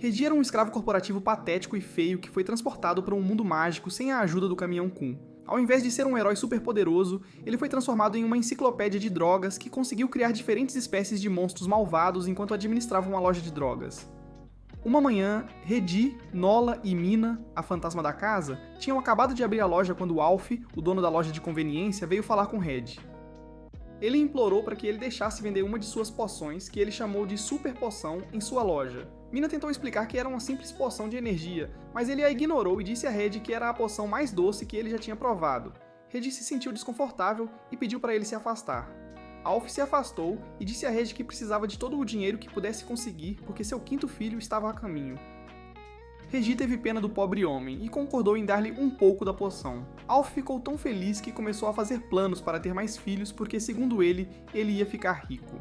Reggie era um escravo corporativo patético e feio que foi transportado para um mundo mágico sem a ajuda do Caminhão Kun. Ao invés de ser um herói superpoderoso, ele foi transformado em uma enciclopédia de drogas que conseguiu criar diferentes espécies de monstros malvados enquanto administrava uma loja de drogas. Uma manhã, Reggie, Nola e Mina, a fantasma da casa, tinham acabado de abrir a loja quando Alf, o dono da loja de conveniência, veio falar com Red. Ele implorou para que ele deixasse vender uma de suas poções, que ele chamou de Super Poção, em sua loja. Mina tentou explicar que era uma simples poção de energia, mas ele a ignorou e disse a Red que era a poção mais doce que ele já tinha provado. Red se sentiu desconfortável e pediu para ele se afastar. Alf se afastou e disse a Red que precisava de todo o dinheiro que pudesse conseguir porque seu quinto filho estava a caminho. Reggie teve pena do pobre homem e concordou em dar-lhe um pouco da poção. Alf ficou tão feliz que começou a fazer planos para ter mais filhos porque, segundo ele ia ficar rico.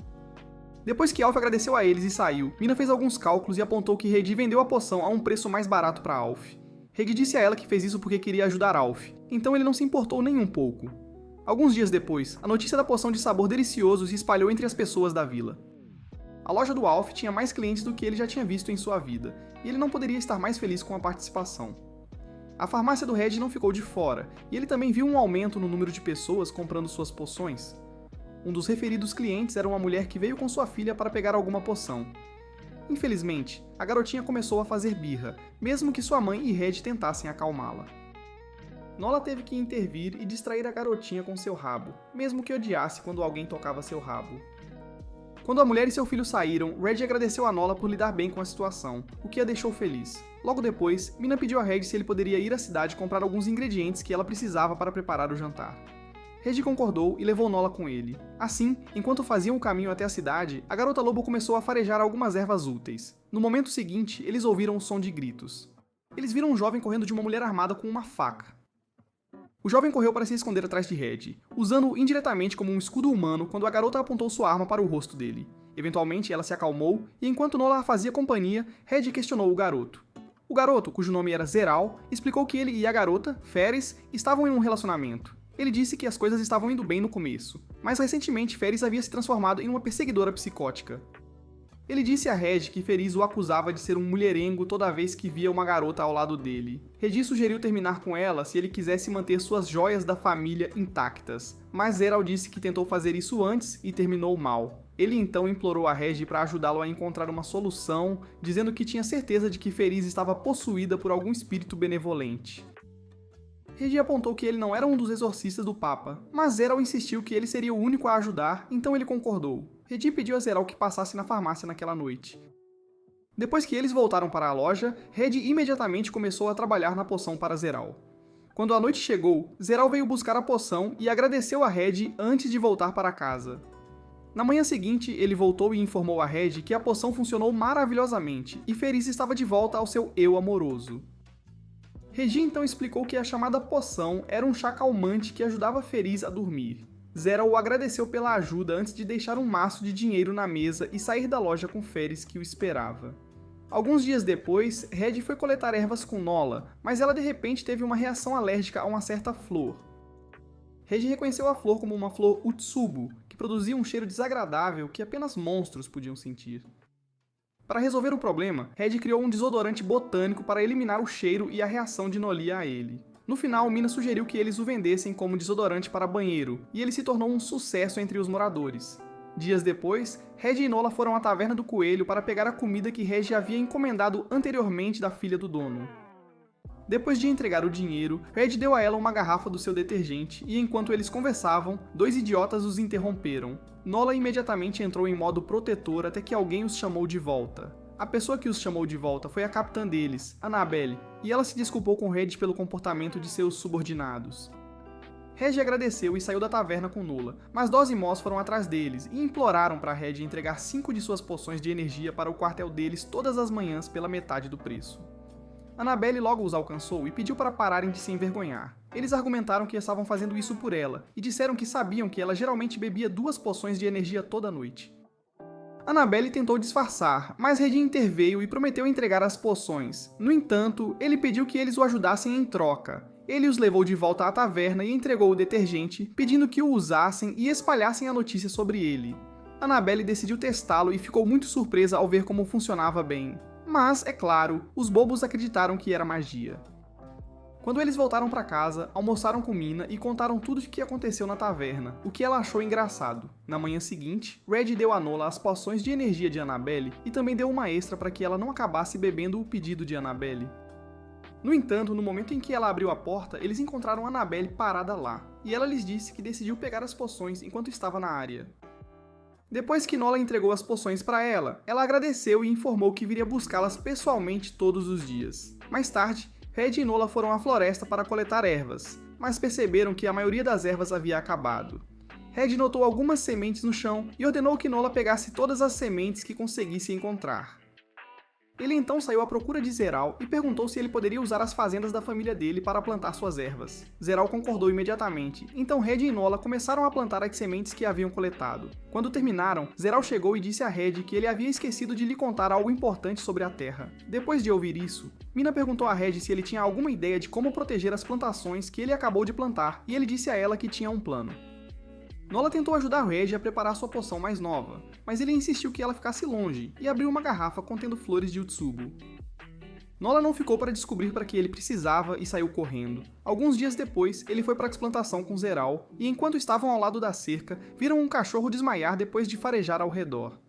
Depois que Alf agradeceu a eles e saiu, Mina fez alguns cálculos e apontou que Reggie vendeu a poção a um preço mais barato para Alf. Reggie disse a ela que fez isso porque queria ajudar Alf, então ele não se importou nem um pouco. Alguns dias depois, a notícia da poção de sabor delicioso se espalhou entre as pessoas da vila. A loja do Alf tinha mais clientes do que ele já tinha visto em sua vida, e ele não poderia estar mais feliz com a participação. A farmácia do Red não ficou de fora, e ele também viu um aumento no número de pessoas comprando suas poções. Um dos referidos clientes era uma mulher que veio com sua filha para pegar alguma poção. Infelizmente, a garotinha começou a fazer birra, mesmo que sua mãe e Red tentassem acalmá-la. Nola teve que intervir e distrair a garotinha com seu rabo, mesmo que odiasse quando alguém tocava seu rabo. Quando a mulher e seu filho saíram, Red agradeceu a Nola por lidar bem com a situação, o que a deixou feliz. Logo depois, Mina pediu a Red se ele poderia ir à cidade comprar alguns ingredientes que ela precisava para preparar o jantar. Red concordou e levou Nola com ele. Assim, enquanto faziam o caminho até a cidade, a garota lobo começou a farejar algumas ervas úteis. No momento seguinte, eles ouviram um som de gritos. Eles viram um jovem correndo de uma mulher armada com uma faca. O jovem correu para se esconder atrás de Red, usando-o indiretamente como um escudo humano quando a garota apontou sua arma para o rosto dele. Eventualmente, ela se acalmou, e enquanto Nola a fazia companhia, Red questionou o garoto. O garoto, cujo nome era Zeral, explicou que ele e a garota, Ferris, estavam em um relacionamento. Ele disse que as coisas estavam indo bem no começo, mas recentemente Ferris havia se transformado em uma perseguidora psicótica. Ele disse a Red que Ferris o acusava de ser um mulherengo toda vez que via uma garota ao lado dele. Reggie sugeriu terminar com ela se ele quisesse manter suas joias da família intactas, mas Zeral disse que tentou fazer isso antes e terminou mal. Ele então implorou a Red para ajudá-lo a encontrar uma solução, dizendo que tinha certeza de que Ferris estava possuída por algum espírito benevolente. Reggie apontou que ele não era um dos exorcistas do Papa, mas Zeral insistiu que ele seria o único a ajudar, então ele concordou. Reggie pediu a Zeral que passasse na farmácia naquela noite. Depois que eles voltaram para a loja, Red imediatamente começou a trabalhar na poção para Zeral. Quando a noite chegou, Zeral veio buscar a poção e agradeceu a Red antes de voltar para casa. Na manhã seguinte, ele voltou e informou a Red que a poção funcionou maravilhosamente e Ferris estava de volta ao seu eu amoroso. Reggie então explicou que a chamada poção era um chá calmante que ajudava Ferris a dormir. Zeral o agradeceu pela ajuda antes de deixar um maço de dinheiro na mesa e sair da loja com Ferris que o esperava. Alguns dias depois, Red foi coletar ervas com Nola, mas ela de repente teve uma reação alérgica a uma certa flor. Red reconheceu a flor como uma flor Utsubo, que produzia um cheiro desagradável que apenas monstros podiam sentir. Para resolver o problema, Red criou um desodorante botânico para eliminar o cheiro e a reação de Nolia a ele. No final, Mina sugeriu que eles o vendessem como desodorante para banheiro, e ele se tornou um sucesso entre os moradores. Dias depois, Red e Nola foram à Taverna do Coelho para pegar a comida que Red havia encomendado anteriormente da filha do dono. Depois de entregar o dinheiro, Red deu a ela uma garrafa do seu detergente e enquanto eles conversavam, dois idiotas os interromperam. Nola imediatamente entrou em modo protetor até que alguém os chamou de volta. A pessoa que os chamou de volta foi a capitã deles, Annabelle, e ela se desculpou com Red pelo comportamento de seus subordinados. Red agradeceu e saiu da taverna com Nola, mas Doz e Moss foram atrás deles e imploraram para Red entregar 5 de suas poções de energia para o quartel deles todas as manhãs pela metade do preço. Annabelle logo os alcançou e pediu para pararem de se envergonhar. Eles argumentaram que estavam fazendo isso por ela, e disseram que sabiam que ela geralmente bebia 2 poções de energia toda noite. Annabelle tentou disfarçar, mas Red interveio e prometeu entregar as poções. No entanto, ele pediu que eles o ajudassem em troca. Ele os levou de volta à taverna e entregou o detergente, pedindo que o usassem e espalhassem a notícia sobre ele. Annabelle decidiu testá-lo e ficou muito surpresa ao ver como funcionava bem. Mas, é claro, os bobos acreditaram que era magia. Quando eles voltaram para casa, almoçaram com Mina e contaram tudo o que aconteceu na taverna, o que ela achou engraçado. Na manhã seguinte, Red deu a Nola as poções de energia de Annabelle e também deu uma extra para que ela não acabasse bebendo o pedido de Annabelle. No entanto, no momento em que ela abriu a porta, eles encontraram Annabelle parada lá, e ela lhes disse que decidiu pegar as poções enquanto estava na área. Depois que Nola entregou as poções para ela agradeceu e informou que viria buscá-las pessoalmente todos os dias. Mais tarde, Red e Nola foram à floresta para coletar ervas, mas perceberam que a maioria das ervas havia acabado. Red notou algumas sementes no chão e ordenou que Nola pegasse todas as sementes que conseguisse encontrar. Ele então saiu à procura de Zeral e perguntou se ele poderia usar as fazendas da família dele para plantar suas ervas. Zeral concordou imediatamente, então Red e Nola começaram a plantar as sementes que haviam coletado. Quando terminaram, Zeral chegou e disse a Red que ele havia esquecido de lhe contar algo importante sobre a terra. Depois de ouvir isso, Mina perguntou a Red se ele tinha alguma ideia de como proteger as plantações que ele acabou de plantar, e ele disse a ela que tinha um plano. Nola tentou ajudar Red a preparar sua poção mais nova, mas ele insistiu que ela ficasse longe e abriu uma garrafa contendo flores de Utsubo. Nola não ficou para descobrir para que ele precisava e saiu correndo. Alguns dias depois, ele foi para a explantação com Zeral, e enquanto estavam ao lado da cerca, viram um cachorro desmaiar depois de farejar ao redor.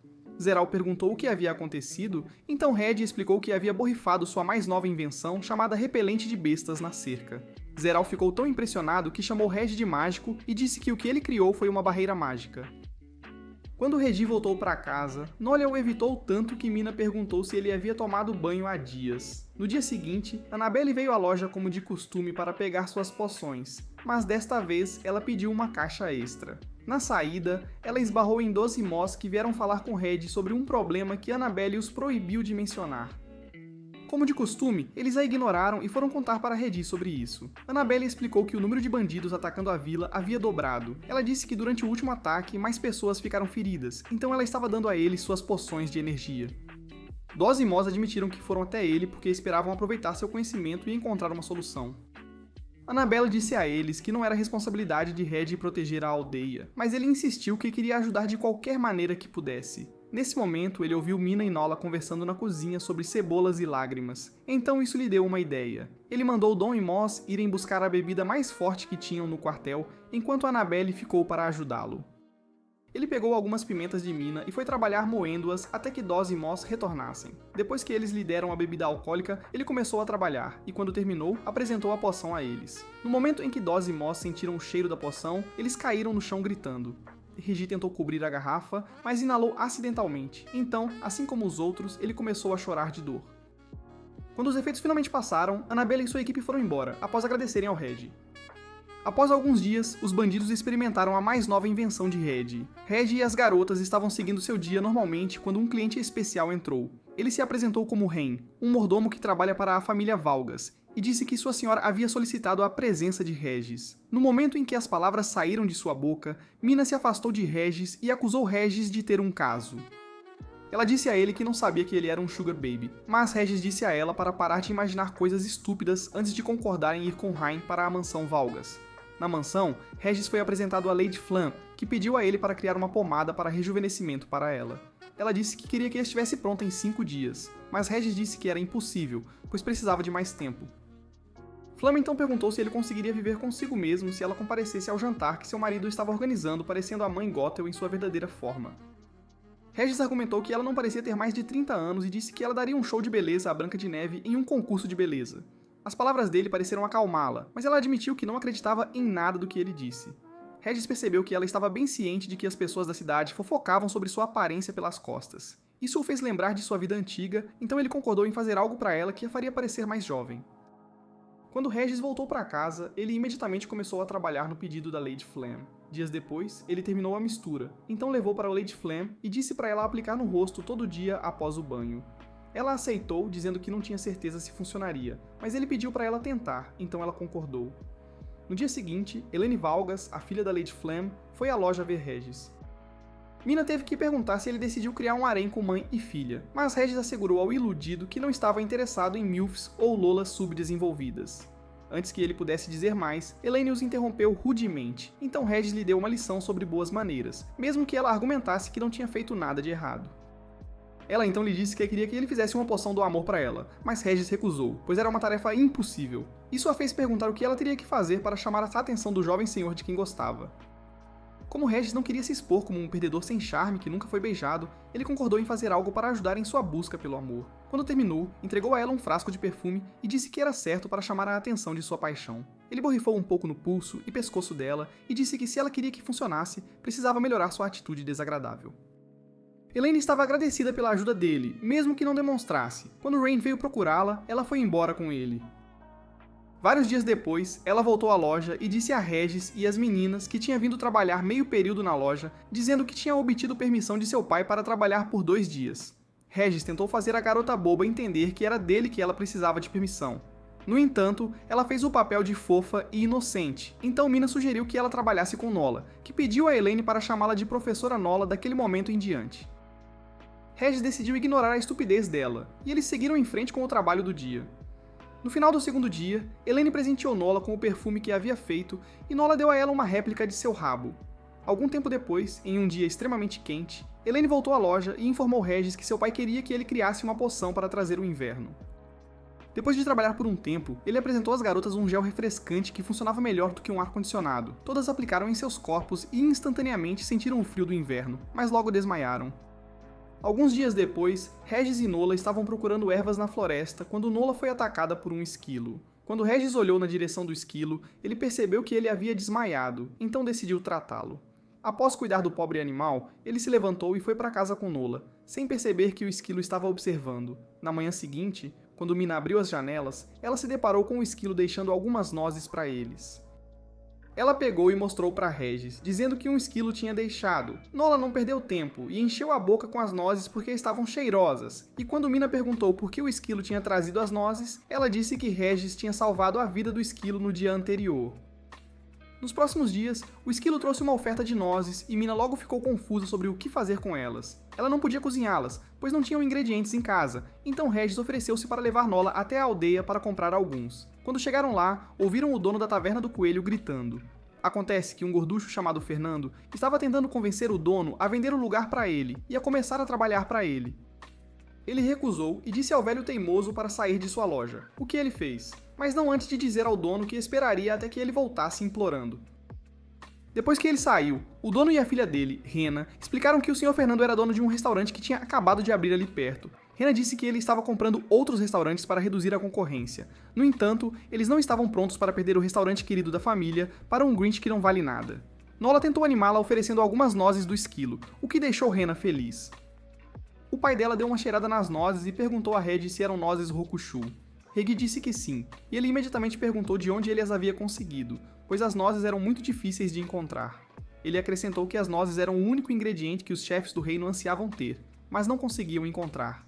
Zeral perguntou o que havia acontecido, então Red explicou que havia borrifado sua mais nova invenção chamada repelente de bestas na cerca. Zeral ficou tão impressionado que chamou Red de mágico e disse que o que ele criou foi uma barreira mágica. Quando Regi voltou para casa, Nola o evitou tanto que Mina perguntou se ele havia tomado banho há dias. No dia seguinte, Annabelle veio à loja como de costume para pegar suas poções, mas desta vez ela pediu uma caixa extra. Na saída, ela esbarrou em 12 Moss que vieram falar com Red sobre um problema que Annabelle os proibiu de mencionar. Como de costume, eles a ignoraram e foram contar para Redi sobre isso. Annabelle explicou que o número de bandidos atacando a vila havia dobrado. Ela disse que durante o último ataque, mais pessoas ficaram feridas, então ela estava dando a eles suas poções de energia. Doz e Moss admitiram que foram até ele porque esperavam aproveitar seu conhecimento e encontrar uma solução. Annabelle disse a eles que não era responsabilidade de Red proteger a aldeia, mas ele insistiu que queria ajudar de qualquer maneira que pudesse. Nesse momento, ele ouviu Mina e Nola conversando na cozinha sobre cebolas e lágrimas, então isso lhe deu uma ideia. Ele mandou Dom e Moss irem buscar a bebida mais forte que tinham no quartel, enquanto Annabelle ficou para ajudá-lo. Ele pegou algumas pimentas de Mina e foi trabalhar moendo-as até que Doz e Moss retornassem. Depois que eles lhe deram a bebida alcoólica, ele começou a trabalhar, e quando terminou, apresentou a poção a eles. No momento em que Doz e Moss sentiram o cheiro da poção, eles caíram no chão gritando. Regi tentou cobrir a garrafa, mas inalou acidentalmente, então, assim como os outros, ele começou a chorar de dor. Quando os efeitos finalmente passaram, Annabelle e sua equipe foram embora, após agradecerem ao Red. Após alguns dias, os bandidos experimentaram a mais nova invenção de Red. Red e as garotas estavam seguindo seu dia normalmente quando um cliente especial entrou. Ele se apresentou como Ren, um mordomo que trabalha para a família Valgas, e disse que sua senhora havia solicitado a presença de Regis. No momento em que as palavras saíram de sua boca, Mina se afastou de Regis e acusou Regis de ter um caso. Ela disse a ele que não sabia que ele era um sugar baby, mas Regis disse a ela para parar de imaginar coisas estúpidas antes de concordar em ir com Hein para a mansão Valgas. Na mansão, Regis foi apresentado a Lady Flam, que pediu a ele para criar uma pomada para rejuvenescimento para ela. Ela disse que queria que estivesse pronta em 5 dias, mas Regis disse que era impossível, pois precisava de mais tempo. Flam então perguntou se ele conseguiria viver consigo mesmo se ela comparecesse ao jantar que seu marido estava organizando, parecendo a mãe Gothel em sua verdadeira forma. Regis argumentou que ela não parecia ter mais de 30 anos e disse que ela daria um show de beleza à Branca de Neve em um concurso de beleza. As palavras dele pareceram acalmá-la, mas ela admitiu que não acreditava em nada do que ele disse. Regis percebeu que ela estava bem ciente de que as pessoas da cidade fofocavam sobre sua aparência pelas costas. Isso o fez lembrar de sua vida antiga, então ele concordou em fazer algo para ela que a faria parecer mais jovem. Quando Regis voltou para casa, ele imediatamente começou a trabalhar no pedido da Lady Flam. Dias depois, ele terminou a mistura, então levou para a Lady Flam e disse para ela aplicar no rosto todo dia após o banho. Ela aceitou, dizendo que não tinha certeza se funcionaria, mas ele pediu para ela tentar, então ela concordou. No dia seguinte, Helene Valgas, a filha da Lady Flam, foi à loja ver Regis. Mina teve que perguntar se ele decidiu criar um harém com mãe e filha, mas Regis assegurou ao iludido que não estava interessado em MILFs ou lolas subdesenvolvidas. Antes que ele pudesse dizer mais, Helene os interrompeu rudemente, então Regis lhe deu uma lição sobre boas maneiras, mesmo que ela argumentasse que não tinha feito nada de errado. Ela então lhe disse que queria que ele fizesse uma poção do amor para ela, mas Regis recusou, pois era uma tarefa impossível. Isso a fez perguntar o que ela teria que fazer para chamar a atenção do jovem senhor de quem gostava. Como Regis não queria se expor como um perdedor sem charme que nunca foi beijado, ele concordou em fazer algo para ajudar em sua busca pelo amor. Quando terminou, entregou a ela um frasco de perfume e disse que era certo para chamar a atenção de sua paixão. Ele borrifou um pouco no pulso e pescoço dela e disse que se ela queria que funcionasse, precisava melhorar sua atitude desagradável. Elaine estava agradecida pela ajuda dele, mesmo que não demonstrasse. Quando Rain veio procurá-la, ela foi embora com ele. Vários dias depois, ela voltou à loja e disse a Regis e às meninas que tinha vindo trabalhar meio período na loja, dizendo que tinha obtido permissão de seu pai para trabalhar por 2 dias. Regis tentou fazer a garota boba entender que era dele que ela precisava de permissão. No entanto, ela fez o papel de fofa e inocente, então Mina sugeriu que ela trabalhasse com Nola, que pediu a Elaine para chamá-la de Professora Nola daquele momento em diante. Regis decidiu ignorar a estupidez dela, e eles seguiram em frente com o trabalho do dia. No final do segundo dia, Elaine presenteou Nola com o perfume que havia feito e Nola deu a ela uma réplica de seu rabo. Algum tempo depois, em um dia extremamente quente, Elaine voltou à loja e informou Regis que seu pai queria que ele criasse uma poção para trazer o inverno. Depois de trabalhar por um tempo, ele apresentou às garotas um gel refrescante que funcionava melhor do que um ar-condicionado. Todas aplicaram em seus corpos e instantaneamente sentiram o frio do inverno, mas logo desmaiaram. Alguns dias depois, Regis e Nola estavam procurando ervas na floresta quando Nola foi atacada por um esquilo. Quando Regis olhou na direção do esquilo, ele percebeu que ele havia desmaiado, então decidiu tratá-lo. Após cuidar do pobre animal, ele se levantou e foi para casa com Nola, sem perceber que o esquilo estava observando. Na manhã seguinte, quando Mina abriu as janelas, ela se deparou com o esquilo deixando algumas nozes para eles. Ela pegou e mostrou para Regis, dizendo que um esquilo tinha deixado. Nola não perdeu tempo e encheu a boca com as nozes porque estavam cheirosas. E quando Mina perguntou por que o esquilo tinha trazido as nozes, ela disse que Regis tinha salvado a vida do esquilo no dia anterior. Nos próximos dias, o esquilo trouxe uma oferta de nozes e Mina logo ficou confusa sobre o que fazer com elas. Ela não podia cozinhá-las, pois não tinham ingredientes em casa, então Regis ofereceu-se para levar Nola até a aldeia para comprar alguns. Quando chegaram lá, ouviram o dono da Taverna do Coelho gritando. Acontece que um gorducho chamado Fernando estava tentando convencer o dono a vender o lugar para ele e a começar a trabalhar para ele. Ele recusou e disse ao velho teimoso para sair de sua loja, o que ele fez, mas não antes de dizer ao dono que esperaria até que ele voltasse implorando. Depois que ele saiu, o dono e a filha dele, Rena, explicaram que o Sr. Fernando era dono de um restaurante que tinha acabado de abrir ali perto. Rena disse que ele estava comprando outros restaurantes para reduzir a concorrência. No entanto, eles não estavam prontos para perder o restaurante querido da família para um Grinch que não vale nada. Nola tentou animá-la oferecendo algumas nozes do esquilo, o que deixou Rena feliz. O pai dela deu uma cheirada nas nozes e perguntou a Regis se eram nozes Rokushu. Regi disse que sim, e ele imediatamente perguntou de onde ele as havia conseguido, pois as nozes eram muito difíceis de encontrar. Ele acrescentou que as nozes eram o único ingrediente que os chefes do reino ansiavam ter, mas não conseguiam encontrar.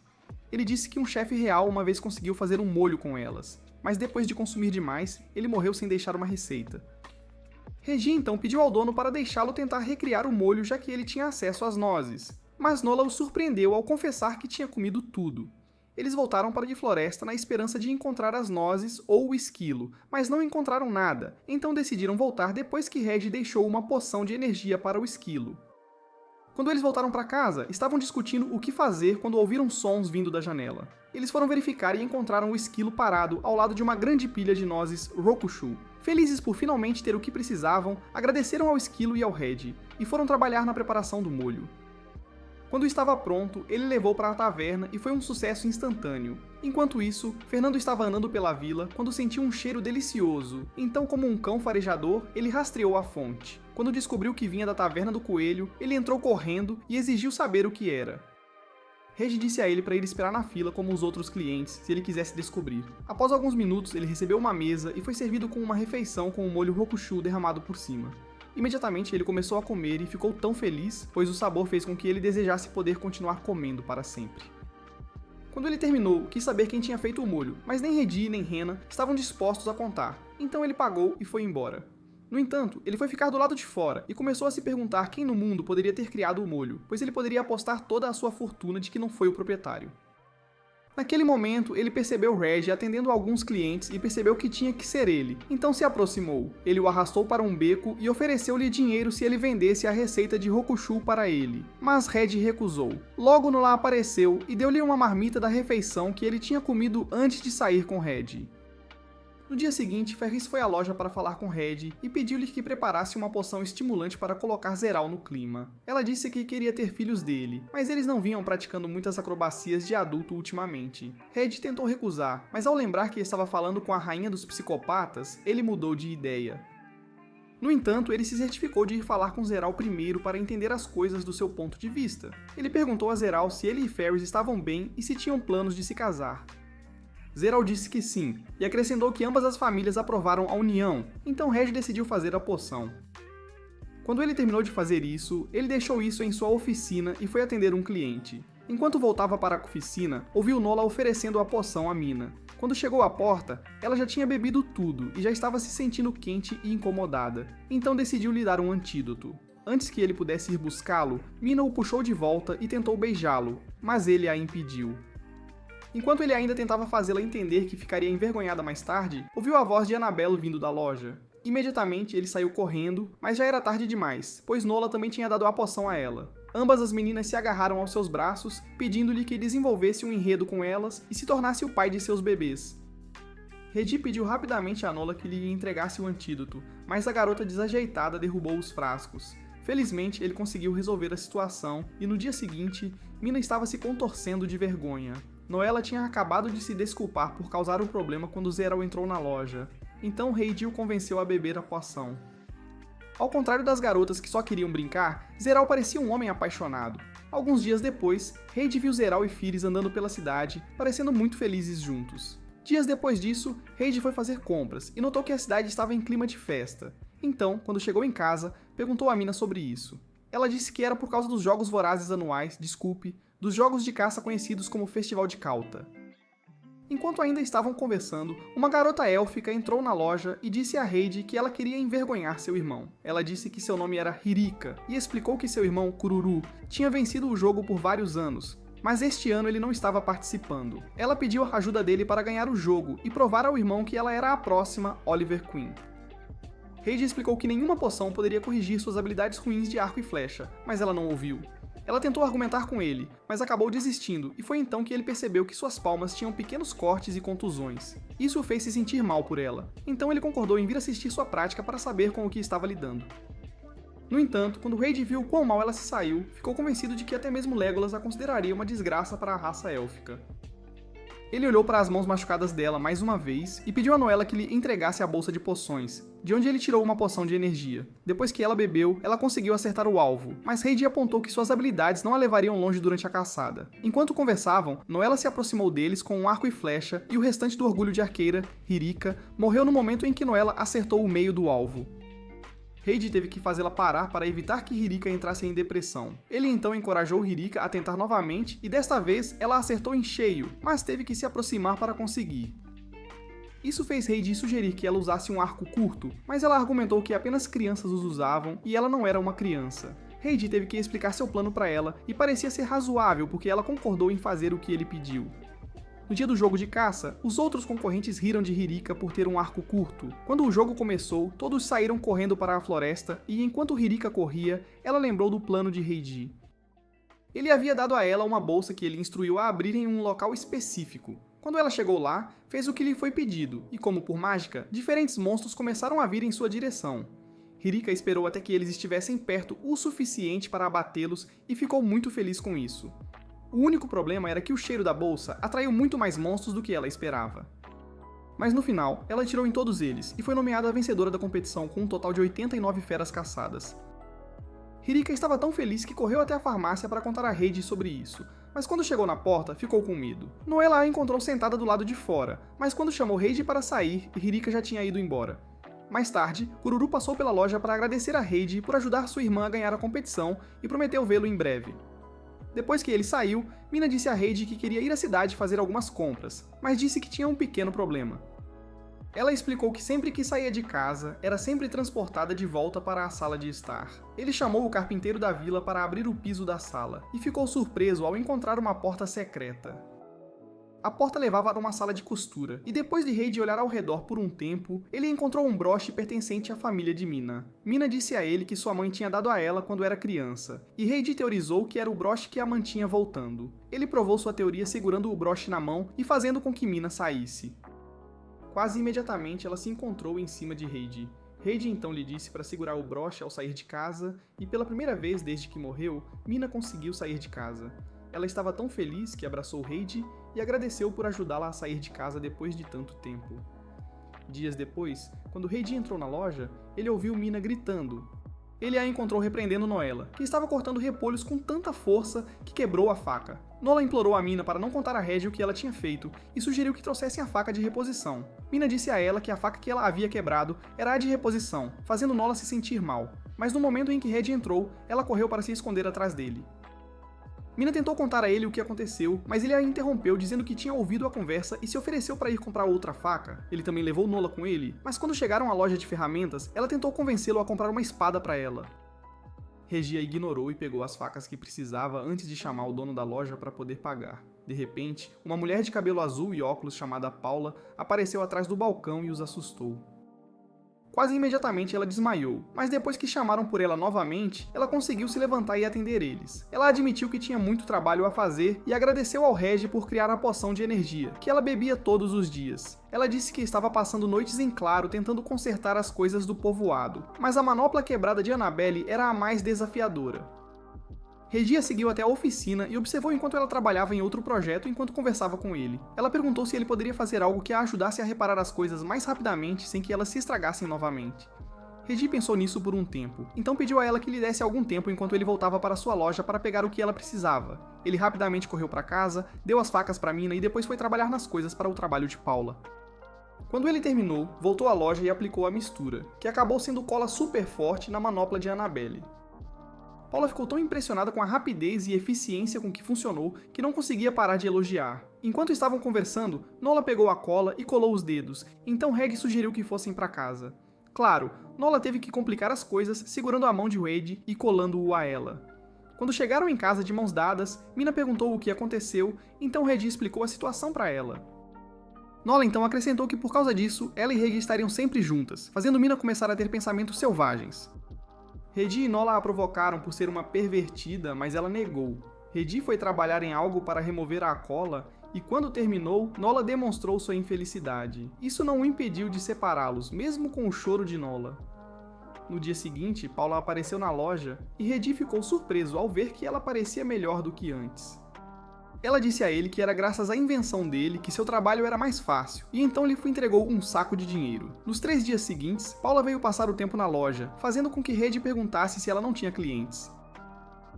Ele disse que um chefe real uma vez conseguiu fazer um molho com elas, mas depois de consumir demais, ele morreu sem deixar uma receita. Regi então pediu ao dono para deixá-lo tentar recriar o molho já que ele tinha acesso às nozes, mas Nola o surpreendeu ao confessar que tinha comido tudo. Eles voltaram para de floresta na esperança de encontrar as nozes ou o esquilo, mas não encontraram nada, então decidiram voltar depois que Regi deixou uma poção de energia para o esquilo. Quando eles voltaram para casa, estavam discutindo o que fazer quando ouviram sons vindo da janela. Eles foram verificar e encontraram o esquilo parado ao lado de uma grande pilha de nozes Rokushu. Felizes por finalmente ter o que precisavam, agradeceram ao esquilo e ao Regi, e foram trabalhar na preparação do molho. Quando estava pronto, ele levou para a taverna e foi um sucesso instantâneo. Enquanto isso, Fernando estava andando pela vila quando sentiu um cheiro delicioso. Então, como um cão farejador, ele rastreou a fonte. Quando descobriu que vinha da Taverna do Coelho, ele entrou correndo e exigiu saber o que era. Regi disse a ele para ele esperar na fila como os outros clientes, se ele quisesse descobrir. Após alguns minutos, ele recebeu uma mesa e foi servido com uma refeição com o molho Rokushu derramado por cima. Imediatamente ele começou a comer e ficou tão feliz, pois o sabor fez com que ele desejasse poder continuar comendo para sempre. Quando ele terminou, quis saber quem tinha feito o molho, mas nem Regi nem Rena estavam dispostos a contar, então ele pagou e foi embora. No entanto, ele foi ficar do lado de fora e começou a se perguntar quem no mundo poderia ter criado o molho, pois ele poderia apostar toda a sua fortuna de que não foi o proprietário. Naquele momento, ele percebeu Reg atendendo alguns clientes e percebeu que tinha que ser ele, então se aproximou. Ele o arrastou para um beco e ofereceu-lhe dinheiro se ele vendesse a receita de Rokushu para ele, mas Reg recusou. Logo Nola apareceu e deu-lhe uma marmita da refeição que ele tinha comido antes de sair com Reg. No dia seguinte, Ferris foi à loja para falar com Reg e pediu-lhe que preparasse uma poção estimulante para colocar Zeral no clima. Ela disse que queria ter filhos dele, mas eles não vinham praticando muitas acrobacias de adulto ultimamente. Reg tentou recusar, mas ao lembrar que estava falando com a rainha dos psicopatas, ele mudou de ideia. No entanto, ele se certificou de ir falar com Zeral primeiro para entender as coisas do seu ponto de vista. Ele perguntou a Zeral se ele e Ferris estavam bem e se tinham planos de se casar. Zeral disse que sim, e acrescentou que ambas as famílias aprovaram a união, então Reg decidiu fazer a poção. Quando ele terminou de fazer isso, ele deixou isso em sua oficina e foi atender um cliente. Enquanto voltava para a oficina, ouviu Nola oferecendo a poção à mina. Quando chegou à porta, ela já tinha bebido tudo e já estava se sentindo quente e incomodada, então decidiu lhe dar um antídoto. Antes que ele pudesse ir buscá-lo, Mina o puxou de volta e tentou beijá-lo, mas ele a impediu. Enquanto ele ainda tentava fazê-la entender que ficaria envergonhada mais tarde, ouviu a voz de Annabelle vindo da loja. Imediatamente ele saiu correndo, mas já era tarde demais, pois Nola também tinha dado a poção a ela. Ambas as meninas se agarraram aos seus braços, pedindo-lhe que desenvolvesse um enredo com elas e se tornasse o pai de seus bebês. Reg pediu rapidamente a Nola que lhe entregasse o antídoto, mas a garota desajeitada derrubou os frascos. Felizmente, ele conseguiu resolver a situação e no dia seguinte, Mina estava se contorcendo de vergonha. Noela tinha acabado de se desculpar por causar o problema quando Zeral entrou na loja, então Heidi o convenceu a beber a poção. Ao contrário das garotas que só queriam brincar, Zeral parecia um homem apaixonado. Alguns dias depois, Heidi viu Zeral e Firis andando pela cidade, parecendo muito felizes juntos. Dias depois disso, Heidi foi fazer compras e notou que a cidade estava em clima de festa. Então, quando chegou em casa, perguntou a Mina sobre isso. Ela disse que era por causa dos Jogos Vorazes anuais, dos jogos de caça conhecidos como Festival de Kauta. Enquanto ainda estavam conversando, uma garota élfica entrou na loja e disse a Heidi que ela queria envergonhar seu irmão. Ela disse que seu nome era Hirika e explicou que seu irmão, Kururu, tinha vencido o jogo por vários anos, mas este ano ele não estava participando. Ela pediu a ajuda dele para ganhar o jogo e provar ao irmão que ela era a próxima Oliver Queen. Heidi explicou que nenhuma poção poderia corrigir suas habilidades ruins de arco e flecha, mas ela não ouviu. Ela tentou argumentar com ele, mas acabou desistindo, e foi então que ele percebeu que suas palmas tinham pequenos cortes e contusões. Isso o fez se sentir mal por ela, então ele concordou em vir assistir sua prática para saber com o que estava lidando. No entanto, quando Heidi viu quão mal ela se saiu, ficou convencido de que até mesmo Legolas a consideraria uma desgraça para a raça élfica. Ele olhou para as mãos machucadas dela mais uma vez e pediu a Noela que lhe entregasse a bolsa de poções, de onde ele tirou uma poção de energia. Depois que ela bebeu, ela conseguiu acertar o alvo, mas Heidi apontou que suas habilidades não a levariam longe durante a caçada. Enquanto conversavam, Noela se aproximou deles com um arco e flecha e o restante do orgulho de arqueira, Hirika, morreu no momento em que Noela acertou o meio do alvo. Heidi teve que fazê-la parar para evitar que Hirika entrasse em depressão. Ele então encorajou Hirika a tentar novamente e desta vez ela acertou em cheio, mas teve que se aproximar para conseguir. Isso fez Heidi sugerir que ela usasse um arco curto, mas ela argumentou que apenas crianças os usavam e ela não era uma criança. Heidi teve que explicar seu plano para ela e parecia ser razoável porque ela concordou em fazer o que ele pediu. No dia do jogo de caça, os outros concorrentes riram de Hirika por ter um arco curto. Quando o jogo começou, todos saíram correndo para a floresta e enquanto Hirika corria, ela lembrou do plano de Heidi. Ele havia dado a ela uma bolsa que ele instruiu a abrir em um local específico. Quando ela chegou lá, fez o que lhe foi pedido e, como por mágica, diferentes monstros começaram a vir em sua direção. Hirika esperou até que eles estivessem perto o suficiente para abatê-los e ficou muito feliz com isso. O único problema era que o cheiro da bolsa atraiu muito mais monstros do que ela esperava. Mas no final, ela atirou em todos eles e foi nomeada a vencedora da competição com um total de 89 feras caçadas. Hirika estava tão feliz que correu até a farmácia para contar a Heidi sobre isso, mas quando chegou na porta, ficou com medo. Noela a encontrou sentada do lado de fora, mas quando chamou Heidi para sair, Hirika já tinha ido embora. Mais tarde, Kururu passou pela loja para agradecer a Heidi por ajudar sua irmã a ganhar a competição e prometeu vê-lo em breve. Depois que ele saiu, Mina disse a Heidi que queria ir à cidade fazer algumas compras, mas disse que tinha um pequeno problema. Ela explicou que sempre que saía de casa, era sempre transportada de volta para a sala de estar. Ele chamou o carpinteiro da vila para abrir o piso da sala, e ficou surpreso ao encontrar uma porta secreta. A porta levava a uma sala de costura, e depois de Heidi olhar ao redor por um tempo, ele encontrou um broche pertencente à família de Mina. Mina disse a ele que sua mãe tinha dado a ela quando era criança, e Heidi teorizou que era o broche que a mantinha voltando. Ele provou sua teoria segurando o broche na mão e fazendo com que Mina saísse. Quase imediatamente ela se encontrou em cima de Heidi. Heidi então lhe disse para segurar o broche ao sair de casa, e pela primeira vez desde que morreu, Mina conseguiu sair de casa. Ela estava tão feliz que abraçou Heidi e agradeceu por ajudá-la a sair de casa depois de tanto tempo. Dias depois, quando Heidi entrou na loja, ele ouviu Mina gritando. Ele a encontrou repreendendo Noella, que estava cortando repolhos com tanta força que quebrou a faca. Nola implorou a Mina para não contar a Heidi o que ela tinha feito e sugeriu que trouxessem a faca de reposição. Mina disse a ela que a faca que ela havia quebrado era a de reposição, fazendo Nola se sentir mal. Mas no momento em que Heidi entrou, ela correu para se esconder atrás dele. Mina tentou contar a ele o que aconteceu, mas ele a interrompeu dizendo que tinha ouvido a conversa e se ofereceu para ir comprar outra faca. Ele também levou Nola com ele, mas quando chegaram à loja de ferramentas, ela tentou convencê-lo a comprar uma espada para ela. Regia ignorou e pegou as facas que precisava antes de chamar o dono da loja para poder pagar. De repente, uma mulher de cabelo azul e óculos chamada Paula apareceu atrás do balcão e os assustou. Quase imediatamente ela desmaiou, mas depois que chamaram por ela novamente, ela conseguiu se levantar e atender eles. Ela admitiu que tinha muito trabalho a fazer e agradeceu ao Regi por criar a poção de energia, que ela bebia todos os dias. Ela disse que estava passando noites em claro tentando consertar as coisas do povoado, mas a manopla quebrada de Annabelle era a mais desafiadora. Regia seguiu até a oficina e observou enquanto ela trabalhava em outro projeto enquanto conversava com ele. Ela perguntou se ele poderia fazer algo que a ajudasse a reparar as coisas mais rapidamente sem que elas se estragassem novamente. Regia pensou nisso por um tempo, então pediu a ela que lhe desse algum tempo enquanto ele voltava para sua loja para pegar o que ela precisava. Ele rapidamente correu para casa, deu as facas para Mina e depois foi trabalhar nas coisas para o trabalho de Paula. Quando ele terminou, voltou à loja e aplicou a mistura, que acabou sendo cola super forte na manopla de Annabelle. Paula ficou tão impressionada com a rapidez e eficiência com que funcionou que não conseguia parar de elogiar. Enquanto estavam conversando, Nola pegou a cola e colou os dedos, então Reg sugeriu que fossem para casa. Claro, Nola teve que complicar as coisas segurando a mão de Wade e colando-o a ela. Quando chegaram em casa de mãos dadas, Mina perguntou o que aconteceu, então Reg explicou a situação para ela. Nola então acrescentou que por causa disso, ela e Reg estariam sempre juntas, fazendo Mina começar a ter pensamentos selvagens. Regi e Nola a provocaram por ser uma pervertida, mas ela negou. Regi foi trabalhar em algo para remover a cola, e quando terminou, Nola demonstrou sua infelicidade. Isso não o impediu de separá-los, mesmo com o choro de Nola. No dia seguinte, Paula apareceu na loja, e Regi ficou surpreso ao ver que ela parecia melhor do que antes. Ela disse a ele que era graças à invenção dele que seu trabalho era mais fácil, e então lhe entregou um saco de dinheiro. Nos 3 dias seguintes, Paula veio passar o tempo na loja, fazendo com que Regi perguntasse se ela não tinha clientes.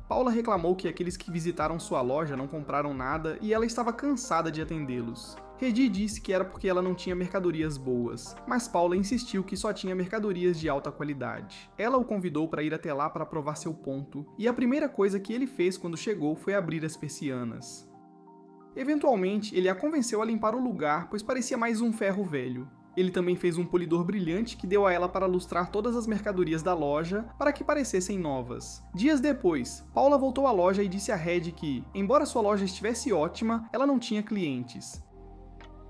Paula reclamou que aqueles que visitaram sua loja não compraram nada e ela estava cansada de atendê-los. Regi disse que era porque ela não tinha mercadorias boas, mas Paula insistiu que só tinha mercadorias de alta qualidade. Ela o convidou para ir até lá para provar seu ponto, e a primeira coisa que ele fez quando chegou foi abrir as persianas. Eventualmente, ele a convenceu a limpar o lugar, pois parecia mais um ferro velho. Ele também fez um polidor brilhante que deu a ela para lustrar todas as mercadorias da loja para que parecessem novas. Dias depois, Paula voltou à loja e disse a Reg que, embora sua loja estivesse ótima, ela não tinha clientes.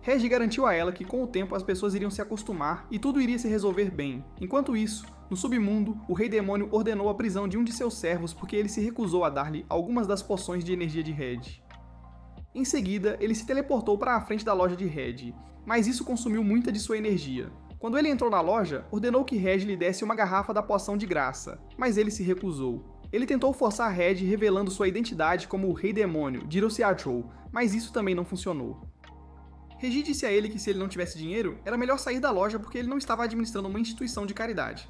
Reg garantiu a ela que com o tempo as pessoas iriam se acostumar e tudo iria se resolver bem. Enquanto isso, no submundo, o Rei Demônio ordenou a prisão de um de seus servos porque ele se recusou a dar-lhe algumas das poções de energia de Reg. Em seguida, ele se teleportou para a frente da loja de Reg, mas isso consumiu muita de sua energia. Quando ele entrou na loja, ordenou que Reg lhe desse uma garrafa da poção de graça, mas ele se recusou. Ele tentou forçar Reg revelando sua identidade como o Rei Demônio, Jirosiachou, mas isso também não funcionou. Regi disse a ele que se ele não tivesse dinheiro, era melhor sair da loja porque ele não estava administrando uma instituição de caridade.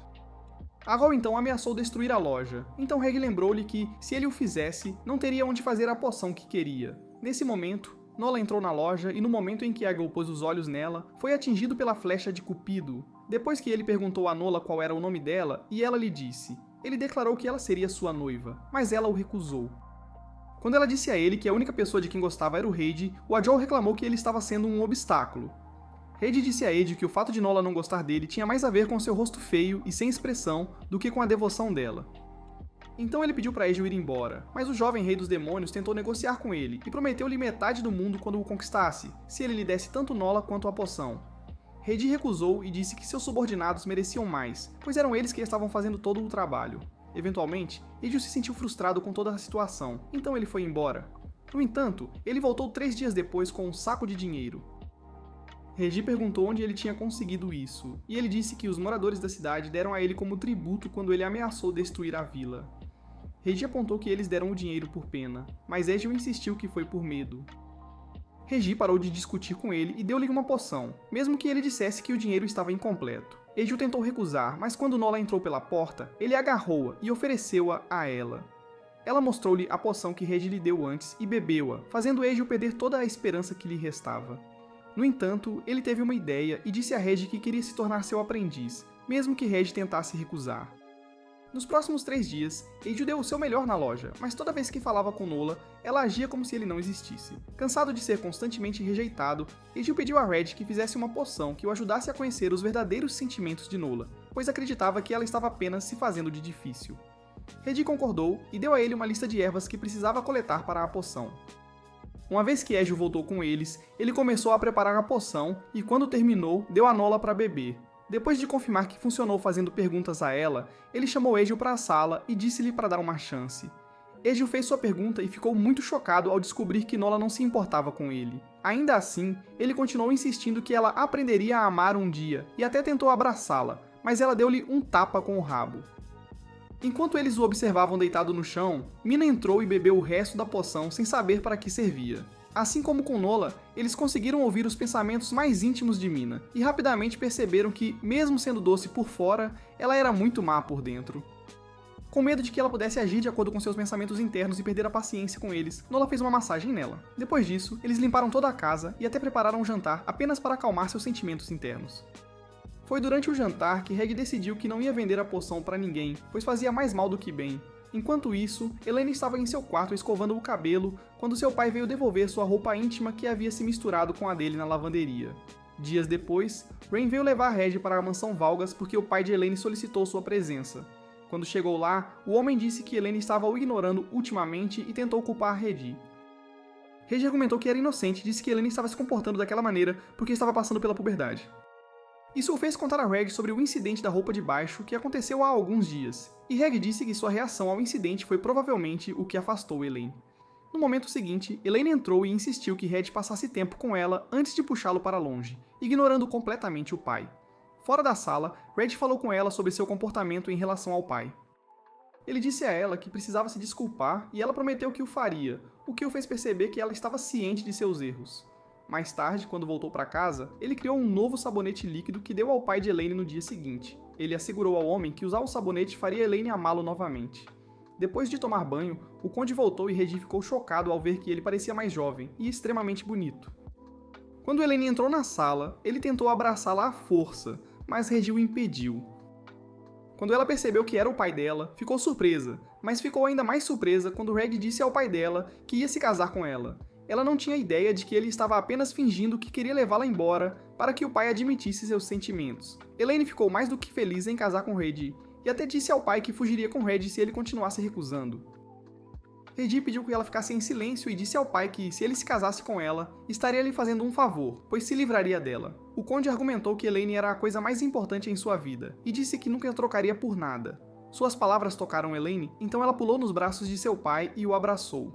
Agora então ameaçou destruir a loja, então Reg lembrou-lhe que, se ele o fizesse, não teria onde fazer a poção que queria. Nesse momento, Nola entrou na loja e no momento em que Eggle pôs os olhos nela, foi atingido pela flecha de Cupido. Depois que ele perguntou a Nola qual era o nome dela, e ela lhe disse, ele declarou que ela seria sua noiva, mas ela o recusou. Quando ela disse a ele que a única pessoa de quem gostava era o Heidi, o Ajol reclamou que ele estava sendo um obstáculo. Heidi disse a Ed que o fato de Nola não gostar dele tinha mais a ver com seu rosto feio e sem expressão do que com a devoção dela. Então ele pediu para Egil ir embora, mas o jovem rei dos demônios tentou negociar com ele e prometeu-lhe metade do mundo quando o conquistasse, se ele lhe desse tanto Nola quanto a poção. Redi recusou e disse que seus subordinados mereciam mais, pois eram eles que estavam fazendo todo o trabalho. Eventualmente, Egil se sentiu frustrado com toda a situação, então ele foi embora. No entanto, ele voltou 3 dias depois com um saco de dinheiro. Redi perguntou onde ele tinha conseguido isso, e ele disse que os moradores da cidade deram a ele como tributo quando ele ameaçou destruir a vila. Redi apontou que eles deram o dinheiro por pena, mas Egil insistiu que foi por medo. Regi parou de discutir com ele e deu-lhe uma poção, mesmo que ele dissesse que o dinheiro estava incompleto. Egil tentou recusar, mas quando Nola entrou pela porta, ele agarrou-a e ofereceu-a a ela. Ela mostrou-lhe a poção que Regi lhe deu antes e bebeu-a, fazendo Egil perder toda a esperança que lhe restava. No entanto, ele teve uma ideia e disse a Regi que queria se tornar seu aprendiz, mesmo que Regi tentasse recusar. Nos próximos 3 dias, Egil deu o seu melhor na loja, mas toda vez que falava com Nola, ela agia como se ele não existisse. Cansado de ser constantemente rejeitado, Egil pediu a Red que fizesse uma poção que o ajudasse a conhecer os verdadeiros sentimentos de Nola, pois acreditava que ela estava apenas se fazendo de difícil. Redi concordou e deu a ele uma lista de ervas que precisava coletar para a poção. Uma vez que Egil voltou com eles, ele começou a preparar a poção e quando terminou, deu a Nola para beber. Depois de confirmar que funcionou fazendo perguntas a ela, ele chamou Egil para a sala e disse-lhe para dar uma chance. Egil fez sua pergunta e ficou muito chocado ao descobrir que Nola não se importava com ele. Ainda assim, ele continuou insistindo que ela aprenderia a amar um dia e até tentou abraçá-la, mas ela deu-lhe um tapa com o rabo. Enquanto eles o observavam deitado no chão, Mina entrou e bebeu o resto da poção sem saber para que servia. Assim como com Nola, eles conseguiram ouvir os pensamentos mais íntimos de Mina, e rapidamente perceberam que, mesmo sendo doce por fora, ela era muito má por dentro. Com medo de que ela pudesse agir de acordo com seus pensamentos internos e perder a paciência com eles, Nola fez uma massagem nela. Depois disso, eles limparam toda a casa e até prepararam um jantar apenas para acalmar seus sentimentos internos. Foi durante o jantar que Reg decidiu que não ia vender a poção para ninguém, pois fazia mais mal do que bem. Enquanto isso, Elaine estava em seu quarto escovando o cabelo quando seu pai veio devolver sua roupa íntima que havia se misturado com a dele na lavanderia. Dias depois, Rain veio levar Reg para a mansão Valgas porque o pai de Elaine solicitou sua presença. Quando chegou lá, o homem disse que Elaine estava o ignorando ultimamente e tentou culpar Regi. Regi argumentou que era inocente e disse que Elaine estava se comportando daquela maneira porque estava passando pela puberdade. Isso o fez contar a Reg sobre o incidente da roupa de baixo que aconteceu há alguns dias, e Reg disse que sua reação ao incidente foi provavelmente o que afastou Elaine. No momento seguinte, Elaine entrou e insistiu que Red passasse tempo com ela antes de puxá-lo para longe, ignorando completamente o pai. Fora da sala, Red falou com ela sobre seu comportamento em relação ao pai. Ele disse a ela que precisava se desculpar e ela prometeu que o faria, o que o fez perceber que ela estava ciente de seus erros. Mais tarde, quando voltou para casa, ele criou um novo sabonete líquido que deu ao pai de Elaine no dia seguinte. Ele assegurou ao homem que usar o sabonete faria Elaine amá-lo novamente. Depois de tomar banho, o conde voltou e Regi ficou chocado ao ver que ele parecia mais jovem e extremamente bonito. Quando Elaine entrou na sala, ele tentou abraçá-la à força, mas Regi o impediu. Quando ela percebeu que era o pai dela, ficou surpresa, mas ficou ainda mais surpresa quando Reg disse ao pai dela que ia se casar com ela. Ela não tinha ideia de que ele estava apenas fingindo que queria levá-la embora para que o pai admitisse seus sentimentos. Elaine ficou mais do que feliz em casar com Regi, e até disse ao pai que fugiria com Reg se ele continuasse recusando. Regi pediu que ela ficasse em silêncio e disse ao pai que, se ele se casasse com ela, estaria lhe fazendo um favor, pois se livraria dela. O conde argumentou que Elaine era a coisa mais importante em sua vida, e disse que nunca a trocaria por nada. Suas palavras tocaram Elaine, então ela pulou nos braços de seu pai e o abraçou.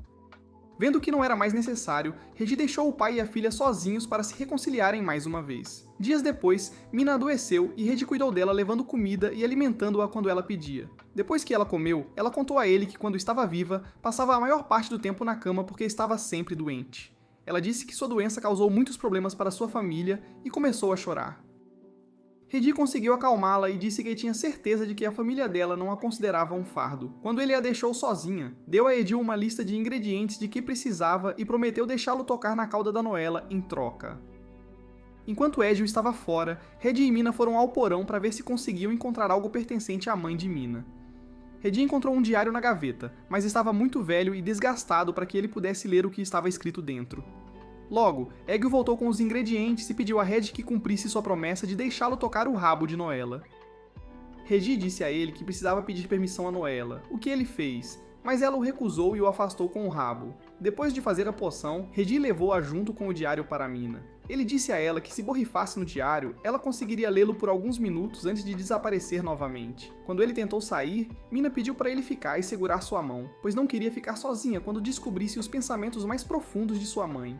Vendo que não era mais necessário, Regi deixou o pai e a filha sozinhos para se reconciliarem mais uma vez. Dias depois, Mina adoeceu e Regi cuidou dela levando comida e alimentando-a quando ela pedia. Depois que ela comeu, ela contou a ele que quando estava viva, passava a maior parte do tempo na cama porque estava sempre doente. Ela disse que sua doença causou muitos problemas para sua família e começou a chorar. Regi conseguiu acalmá-la e disse que tinha certeza de que a família dela não a considerava um fardo. Quando ele a deixou sozinha, deu a Edil uma lista de ingredientes de que precisava e prometeu deixá-lo tocar na cauda da Noela em troca. Enquanto Edil estava fora, Regi e Mina foram ao porão para ver se conseguiam encontrar algo pertencente à mãe de Mina. Regi encontrou um diário na gaveta, mas estava muito velho e desgastado para que ele pudesse ler o que estava escrito dentro. Logo, Egil voltou com os ingredientes e pediu a Red que cumprisse sua promessa de deixá-lo tocar o rabo de Noela. Regi disse a ele que precisava pedir permissão a Noella, o que ele fez, mas ela o recusou e o afastou com o rabo. Depois de fazer a poção, Regi levou-a junto com o diário para Mina. Ele disse a ela que se borrifasse no diário, ela conseguiria lê-lo por alguns minutos antes de desaparecer novamente. Quando ele tentou sair, Mina pediu para ele ficar e segurar sua mão, pois não queria ficar sozinha quando descobrisse os pensamentos mais profundos de sua mãe.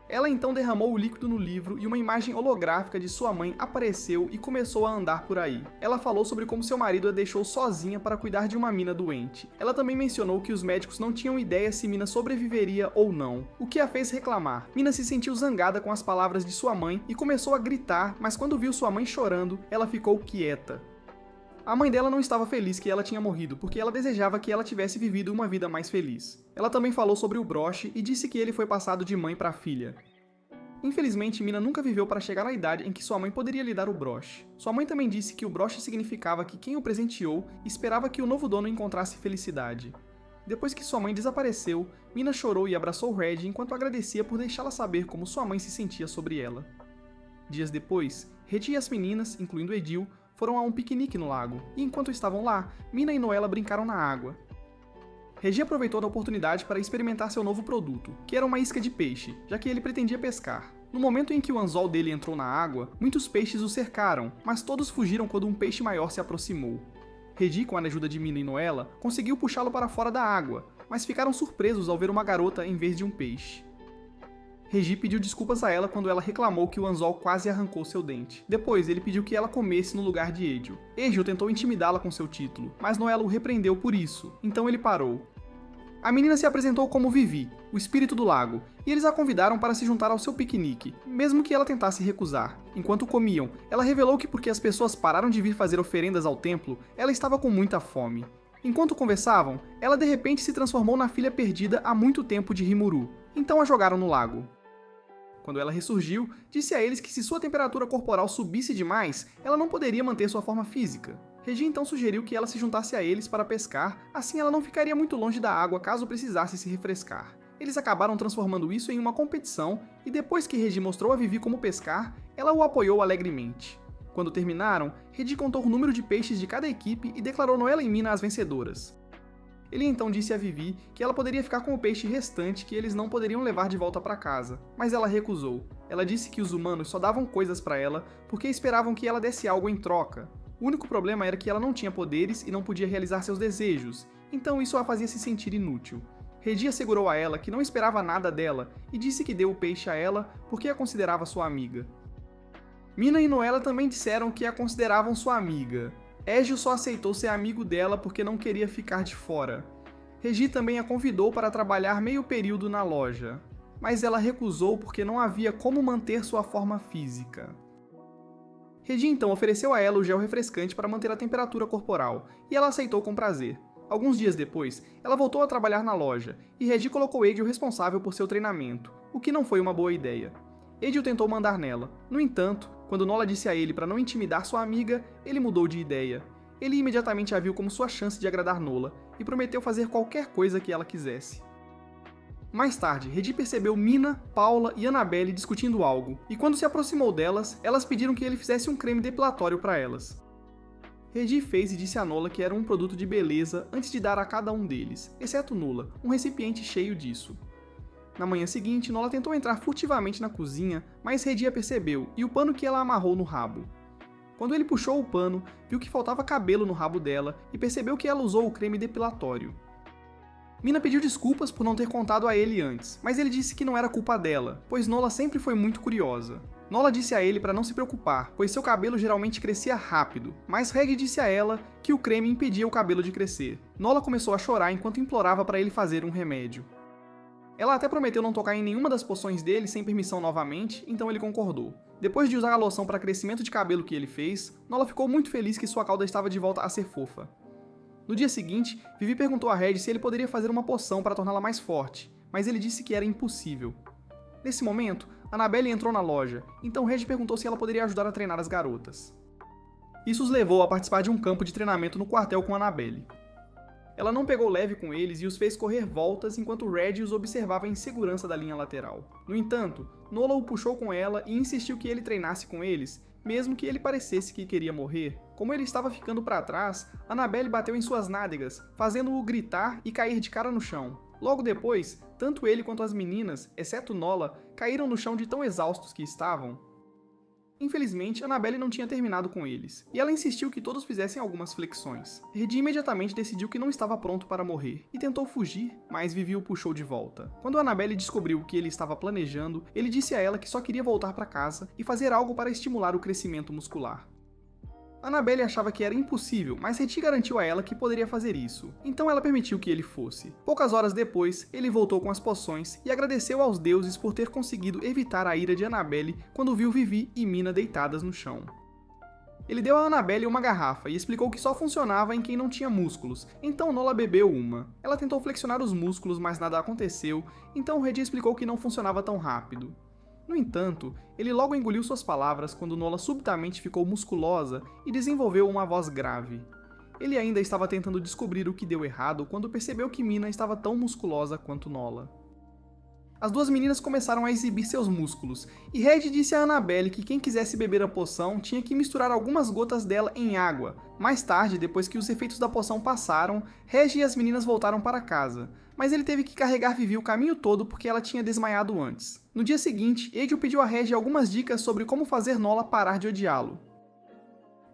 Ela então derramou o líquido no livro e uma imagem holográfica de sua mãe apareceu e começou a andar por aí. Ela falou sobre como seu marido a deixou sozinha para cuidar de uma Mina doente. Ela também mencionou que os médicos não tinham ideia se Mina sobreviveria ou não, o que a fez reclamar. Mina se sentiu zangada com as palavras de sua mãe e começou a gritar, mas quando viu sua mãe chorando, ela ficou quieta. A mãe dela não estava feliz que ela tinha morrido, porque ela desejava que ela tivesse vivido uma vida mais feliz. Ela também falou sobre o broche e disse que ele foi passado de mãe para filha. Infelizmente, Mina nunca viveu para chegar na idade em que sua mãe poderia lhe dar o broche. Sua mãe também disse que o broche significava que quem o presenteou esperava que o novo dono encontrasse felicidade. Depois que sua mãe desapareceu, Mina chorou e abraçou Red enquanto agradecia por deixá-la saber como sua mãe se sentia sobre ela. Dias depois, Red e as meninas, incluindo Edil, foram a um piquenique no lago, e enquanto estavam lá, Mina e Noella brincaram na água. Regi aproveitou a oportunidade para experimentar seu novo produto, que era uma isca de peixe, já que ele pretendia pescar. No momento em que o anzol dele entrou na água, muitos peixes o cercaram, mas todos fugiram quando um peixe maior se aproximou. Regi, com a ajuda de Mina e Noella, conseguiu puxá-lo para fora da água, mas ficaram surpresos ao ver uma garota em vez de um peixe. Regi pediu desculpas a ela quando ela reclamou que o anzol quase arrancou seu dente. Depois, ele pediu que ela comesse no lugar de Edil. Edil tentou intimidá-la com seu título, mas Noella o repreendeu por isso, então ele parou. A menina se apresentou como Vivi, o espírito do lago, e eles a convidaram para se juntar ao seu piquenique, mesmo que ela tentasse recusar. Enquanto comiam, ela revelou que porque as pessoas pararam de vir fazer oferendas ao templo, ela estava com muita fome. Enquanto conversavam, ela de repente se transformou na filha perdida há muito tempo de Rimuru, então a jogaram no lago. Quando ela ressurgiu, disse a eles que se sua temperatura corporal subisse demais, ela não poderia manter sua forma física. Regi então sugeriu que ela se juntasse a eles para pescar, assim ela não ficaria muito longe da água caso precisasse se refrescar. Eles acabaram transformando isso em uma competição, e depois que Regi mostrou a Vivi como pescar, ela o apoiou alegremente. Quando terminaram, Regi contou o número de peixes de cada equipe e declarou Noella e Mina as vencedoras. Ele então disse a Vivi que ela poderia ficar com o peixe restante que eles não poderiam levar de volta para casa, mas ela recusou. Ela disse que os humanos só davam coisas para ela porque esperavam que ela desse algo em troca. O único problema era que ela não tinha poderes e não podia realizar seus desejos, então isso a fazia se sentir inútil. Regi assegurou a ela que não esperava nada dela e disse que deu o peixe a ela porque a considerava sua amiga. Mina e Noella também disseram que a consideravam sua amiga. Edil só aceitou ser amigo dela porque não queria ficar de fora. Regi também a convidou para trabalhar meio período na loja, mas ela recusou porque não havia como manter sua forma física. Regi então ofereceu a ela o gel refrescante para manter a temperatura corporal, e ela aceitou com prazer. Alguns dias depois, ela voltou a trabalhar na loja, e Regi colocou Edil responsável por seu treinamento, o que não foi uma boa ideia. Edil tentou mandar nela. No entanto, quando Nola disse a ele para não intimidar sua amiga, ele mudou de ideia. Ele imediatamente a viu como sua chance de agradar Nola, e prometeu fazer qualquer coisa que ela quisesse. Mais tarde, Regi percebeu Mina, Paula e Annabelle discutindo algo, e quando se aproximou delas, elas pediram que ele fizesse um creme depilatório para elas. Regi fez e disse a Nola que era um produto de beleza antes de dar a cada um deles, exceto Nola, um recipiente cheio disso. Na manhã seguinte, Nola tentou entrar furtivamente na cozinha, mas Regi a percebeu e o pano que ela amarrou no rabo. Quando ele puxou o pano, viu que faltava cabelo no rabo dela e percebeu que ela usou o creme depilatório. Mina pediu desculpas por não ter contado a ele antes, mas ele disse que não era culpa dela, pois Nola sempre foi muito curiosa. Nola disse a ele para não se preocupar, pois seu cabelo geralmente crescia rápido, mas Reg disse a ela que o creme impedia o cabelo de crescer. Nola começou a chorar enquanto implorava para ele fazer um remédio. Ela até prometeu não tocar em nenhuma das poções dele sem permissão novamente, então ele concordou. Depois de usar a loção para crescimento de cabelo que ele fez, Nola ficou muito feliz que sua cauda estava de volta a ser fofa. No dia seguinte, Vivi perguntou a Red se ele poderia fazer uma poção para torná-la mais forte, mas ele disse que era impossível. Nesse momento, Annabelle entrou na loja, então Red perguntou se ela poderia ajudar a treinar as garotas. Isso os levou a participar de um campo de treinamento no quartel com Annabelle. Ela não pegou leve com eles e os fez correr voltas enquanto Red os observava em segurança da linha lateral. No entanto, Nola o puxou com ela e insistiu que ele treinasse com eles, mesmo que ele parecesse que queria morrer. Como ele estava ficando para trás, Annabelle bateu em suas nádegas, fazendo-o gritar e cair de cara no chão. Logo depois, tanto ele quanto as meninas, exceto Nola, caíram no chão de tão exaustos que estavam. Infelizmente, Annabelle não tinha terminado com eles, e ela insistiu que todos fizessem algumas flexões. Reddy imediatamente decidiu que não estava pronto para morrer, e tentou fugir, mas Vivi o puxou de volta. Quando Annabelle descobriu o que ele estava planejando, ele disse a ela que só queria voltar para casa e fazer algo para estimular o crescimento muscular. Annabelle achava que era impossível, mas Reddy garantiu a ela que poderia fazer isso, então ela permitiu que ele fosse. Poucas horas depois, ele voltou com as poções e agradeceu aos deuses por ter conseguido evitar a ira de Annabelle quando viu Vivi e Mina deitadas no chão. Ele deu a Annabelle uma garrafa e explicou que só funcionava em quem não tinha músculos, então Nola bebeu uma. Ela tentou flexionar os músculos, mas nada aconteceu, então Reddy explicou que não funcionava tão rápido. No entanto, ele logo engoliu suas palavras quando Nola subitamente ficou musculosa e desenvolveu uma voz grave. Ele ainda estava tentando descobrir o que deu errado quando percebeu que Mina estava tão musculosa quanto Nola. As duas meninas começaram a exibir seus músculos, e Red disse a Annabelle que quem quisesse beber a poção tinha que misturar algumas gotas dela em água. Mais tarde, depois que os efeitos da poção passaram, Red e as meninas voltaram para casa, mas ele teve que carregar Vivi o caminho todo porque ela tinha desmaiado antes. No dia seguinte, Edil pediu a Red algumas dicas sobre como fazer Nola parar de odiá-lo.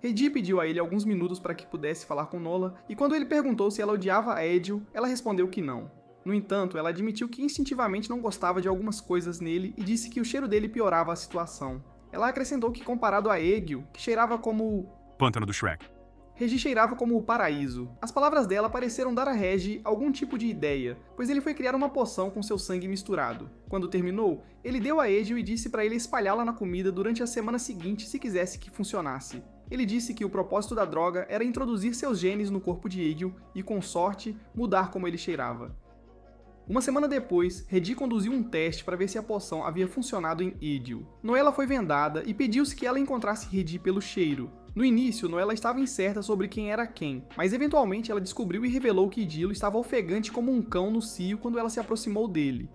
Reddy pediu a ele alguns minutos para que pudesse falar com Nola, e quando ele perguntou se ela odiava a Edil, ela respondeu que não. No entanto, ela admitiu que instintivamente não gostava de algumas coisas nele e disse que o cheiro dele piorava a situação. Ela acrescentou que comparado a Egil, que cheirava como Pântano do Shrek, Reggie cheirava como o paraíso. As palavras dela pareceram dar a Reggie algum tipo de ideia, pois ele foi criar uma poção com seu sangue misturado. Quando terminou, ele deu a Edil e disse para ele espalhá-la na comida durante a semana seguinte se quisesse que funcionasse. Ele disse que o propósito da droga era introduzir seus genes no corpo de Egil e, com sorte, mudar como ele cheirava. Uma semana depois, Reddy conduziu um teste para ver se a poção havia funcionado em Edil. Noella foi vendada e pediu-se que ela encontrasse Reddy pelo cheiro. No início, Noella estava incerta sobre quem era quem, mas eventualmente ela descobriu e revelou que Idilo estava ofegante como um cão no cio quando ela se aproximou dele.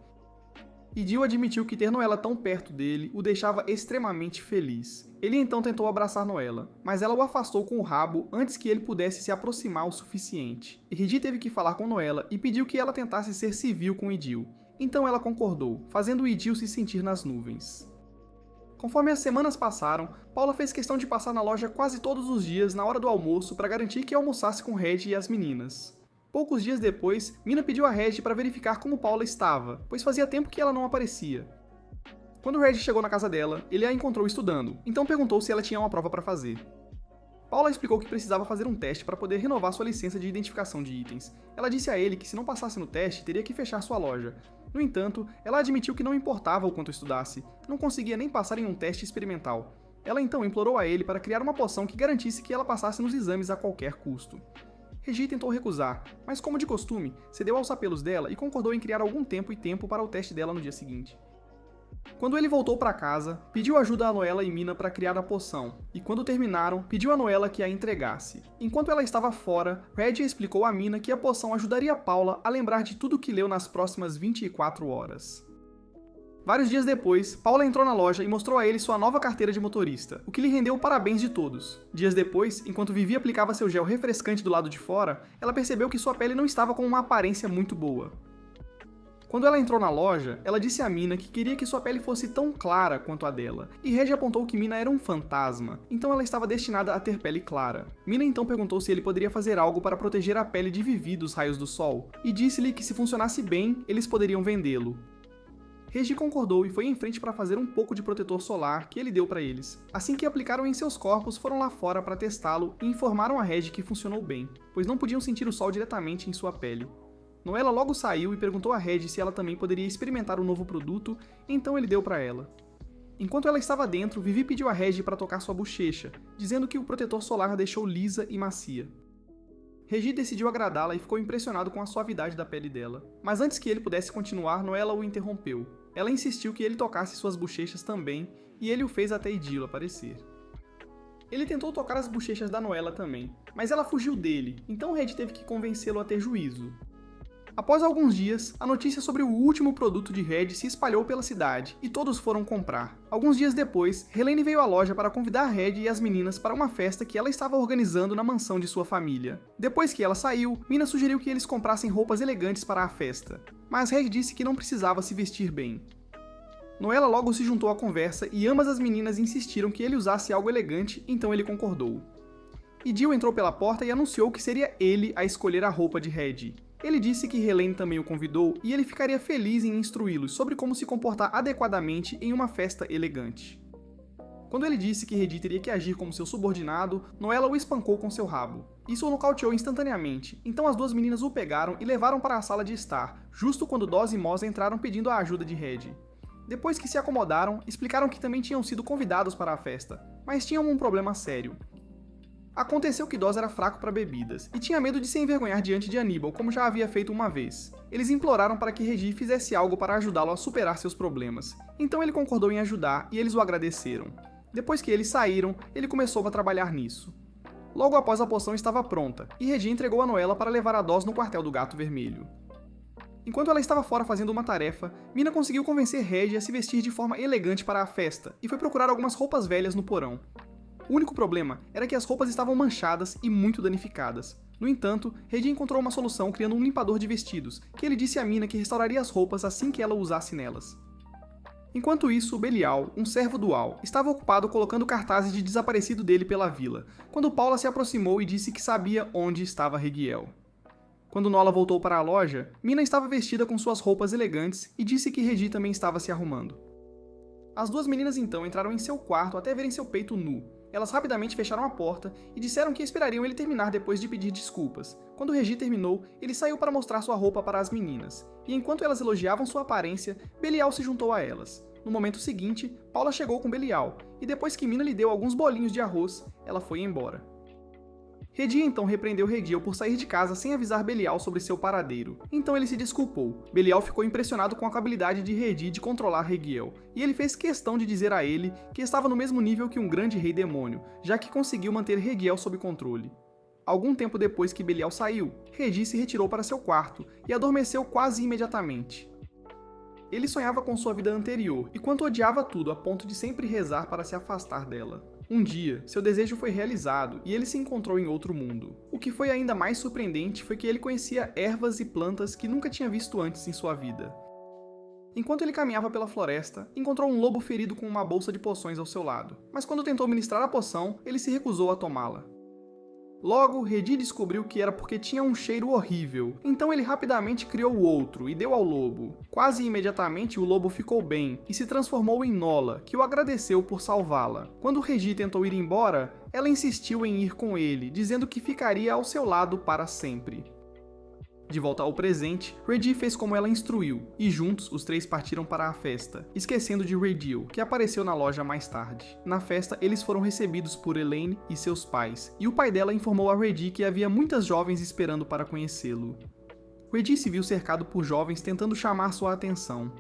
Idil admitiu que ter Noella tão perto dele o deixava extremamente feliz. Ele então tentou abraçar Noella, mas ela o afastou com o rabo antes que ele pudesse se aproximar o suficiente. Reddy teve que falar com Noella e pediu que ela tentasse ser civil com Idil. Então ela concordou, fazendo Idil se sentir nas nuvens. Conforme as semanas passaram, Paula fez questão de passar na loja quase todos os dias na hora do almoço para garantir que almoçasse com Red e as meninas. Poucos dias depois, Mina pediu a Red para verificar como Paula estava, pois fazia tempo que ela não aparecia. Quando Red chegou na casa dela, ele a encontrou estudando, então perguntou se ela tinha uma prova para fazer. Paula explicou que precisava fazer um teste para poder renovar sua licença de identificação de itens. Ela disse a ele que se não passasse no teste, teria que fechar sua loja. No entanto, ela admitiu que não importava o quanto estudasse, não conseguia nem passar em um teste experimental. Ela então implorou a ele para criar uma poção que garantisse que ela passasse nos exames a qualquer custo. Reggie tentou recusar, mas como de costume, cedeu aos apelos dela e concordou em criar algum tempo para o teste dela no dia seguinte. Quando ele voltou para casa, pediu ajuda a Noella e Mina para criar a poção, e quando terminaram, pediu a Noella que a entregasse. Enquanto ela estava fora, Red explicou a Mina que a poção ajudaria Paula a lembrar de tudo o que leu nas próximas 24 horas. Vários dias depois, Paula entrou na loja e mostrou a ele sua nova carteira de motorista, o que lhe rendeu parabéns de todos. Dias depois, enquanto Vivi aplicava seu gel refrescante do lado de fora, ela percebeu que sua pele não estava com uma aparência muito boa. Quando ela entrou na loja, ela disse a Mina que queria que sua pele fosse tão clara quanto a dela, e Red apontou que Mina era um fantasma, então ela estava destinada a ter pele clara. Mina então perguntou se ele poderia fazer algo para proteger a pele de Vivi dos raios do sol, e disse-lhe que se funcionasse bem, eles poderiam vendê-lo. Reggie concordou e foi em frente para fazer um pouco de protetor solar que ele deu para eles. Assim que aplicaram em seus corpos, foram lá fora para testá-lo e informaram a Reggie que funcionou bem, pois não podiam sentir o sol diretamente em sua pele. Noella logo saiu e perguntou a Reggie se ela também poderia experimentar o novo produto, então ele deu para ela. Enquanto ela estava dentro, Vivi pediu a Reggie para tocar sua bochecha, dizendo que o protetor solar a deixou lisa e macia. Reggie decidiu agradá-la e ficou impressionado com a suavidade da pele dela. Mas antes que ele pudesse continuar, Noella o interrompeu. Ela insistiu que ele tocasse suas bochechas também, e ele o fez até Idilo aparecer. Ele tentou tocar as bochechas da Noella também, mas ela fugiu dele, então Reggie teve que convencê-lo a ter juízo. Após alguns dias, a notícia sobre o último produto de Reggie se espalhou pela cidade, e todos foram comprar. Alguns dias depois, Helene veio à loja para convidar Reggie e as meninas para uma festa que ela estava organizando na mansão de sua família. Depois que ela saiu, Mina sugeriu que eles comprassem roupas elegantes para a festa, mas Reggie disse que não precisava se vestir bem. Noella logo se juntou à conversa e ambas as meninas insistiram que ele usasse algo elegante, então ele concordou. E Jill entrou pela porta e anunciou que seria ele a escolher a roupa de Reggie. Ele disse que Helene também o convidou e ele ficaria feliz em instruí-los sobre como se comportar adequadamente em uma festa elegante. Quando ele disse que Reggie teria que agir como seu subordinado, Noella o espancou com seu rabo. Isso o nocauteou instantaneamente, então as duas meninas o pegaram e levaram para a sala de estar, justo quando Dawes e Moz entraram pedindo a ajuda de Reggie. Depois que se acomodaram, explicaram que também tinham sido convidados para a festa, mas tinham um problema sério. Aconteceu que Dawes era fraco para bebidas, e tinha medo de se envergonhar diante de Hannibal, como já havia feito uma vez. Eles imploraram para que Reggie fizesse algo para ajudá-lo a superar seus problemas, então ele concordou em ajudar e eles o agradeceram. Depois que eles saíram, ele começou a trabalhar nisso. Logo após a poção estava pronta, e Reggie entregou a Noella para levar a Dawes no quartel do Gato Vermelho. Enquanto ela estava fora fazendo uma tarefa, Mina conseguiu convencer Reggie a se vestir de forma elegante para a festa, e foi procurar algumas roupas velhas no porão. O único problema era que as roupas estavam manchadas e muito danificadas. No entanto, Reggie encontrou uma solução criando um limpador de vestidos, que ele disse a Mina que restauraria as roupas assim que ela usasse nelas. Enquanto isso, Belial, um servo do Al, estava ocupado colocando cartazes de desaparecido dele pela vila, quando Paula se aproximou e disse que sabia onde estava Regiel. Quando Nola voltou para a loja, Mina estava vestida com suas roupas elegantes e disse que Reggie também estava se arrumando. As duas meninas então entraram em seu quarto até verem seu peito nu. Elas rapidamente fecharam a porta e disseram que esperariam ele terminar depois de pedir desculpas. Quando Reggie terminou, ele saiu para mostrar sua roupa para as meninas, e enquanto elas elogiavam sua aparência, Belial se juntou a elas. No momento seguinte, Paula chegou com Belial, e depois que Mina lhe deu alguns bolinhos de arroz, ela foi embora. Reggie então repreendeu Regiel por sair de casa sem avisar Belial sobre seu paradeiro. Então ele se desculpou. Belial ficou impressionado com a habilidade de Reggie de controlar Regiel, e ele fez questão de dizer a ele que estava no mesmo nível que um grande rei demônio, já que conseguiu manter Regiel sob controle. Algum tempo depois que Belial saiu, Reggie se retirou para seu quarto e adormeceu quase imediatamente. Ele sonhava com sua vida anterior, e quanto odiava tudo a ponto de sempre rezar para se afastar dela. Um dia, seu desejo foi realizado e ele se encontrou em outro mundo. O que foi ainda mais surpreendente foi que ele conhecia ervas e plantas que nunca tinha visto antes em sua vida. Enquanto ele caminhava pela floresta, encontrou um lobo ferido com uma bolsa de poções ao seu lado, mas quando tentou ministrar a poção, ele se recusou a tomá-la. Logo, Reggie descobriu que era porque tinha um cheiro horrível, então ele rapidamente criou outro e deu ao lobo. Quase imediatamente o lobo ficou bem e se transformou em Nola, que o agradeceu por salvá-la. Quando Reggie tentou ir embora, ela insistiu em ir com ele, dizendo que ficaria ao seu lado para sempre. De volta ao presente, Reggie fez como ela instruiu, e juntos os três partiram para a festa, esquecendo de Regiel, que apareceu na loja mais tarde. Na festa, eles foram recebidos por Elaine e seus pais, e o pai dela informou a Reggie que havia muitas jovens esperando para conhecê-lo. Reggie se viu cercado por jovens tentando chamar sua atenção.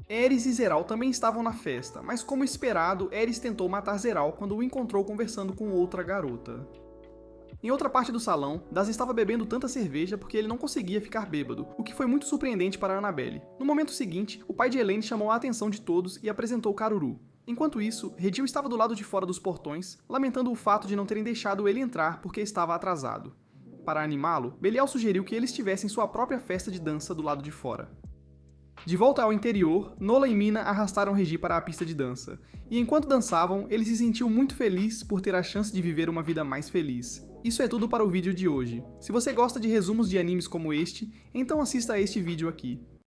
Aerys e Zeral também estavam na festa, mas como esperado, Aerys tentou matar Zeral quando o encontrou conversando com outra garota. Em outra parte do salão, Daz estava bebendo tanta cerveja porque ele não conseguia ficar bêbado, o que foi muito surpreendente para Annabelle. No momento seguinte, o pai de Elaine chamou a atenção de todos e apresentou Caruru. Enquanto isso, Regiel estava do lado de fora dos portões, lamentando o fato de não terem deixado ele entrar porque estava atrasado. Para animá-lo, Belial sugeriu que eles tivessem sua própria festa de dança do lado de fora. De volta ao interior, Nola e Mina arrastaram Reggie para a pista de dança, e enquanto dançavam, ele se sentiu muito feliz por ter a chance de viver uma vida mais feliz. Isso é tudo para o vídeo de hoje. Se você gosta de resumos de animes como este, então assista a este vídeo aqui.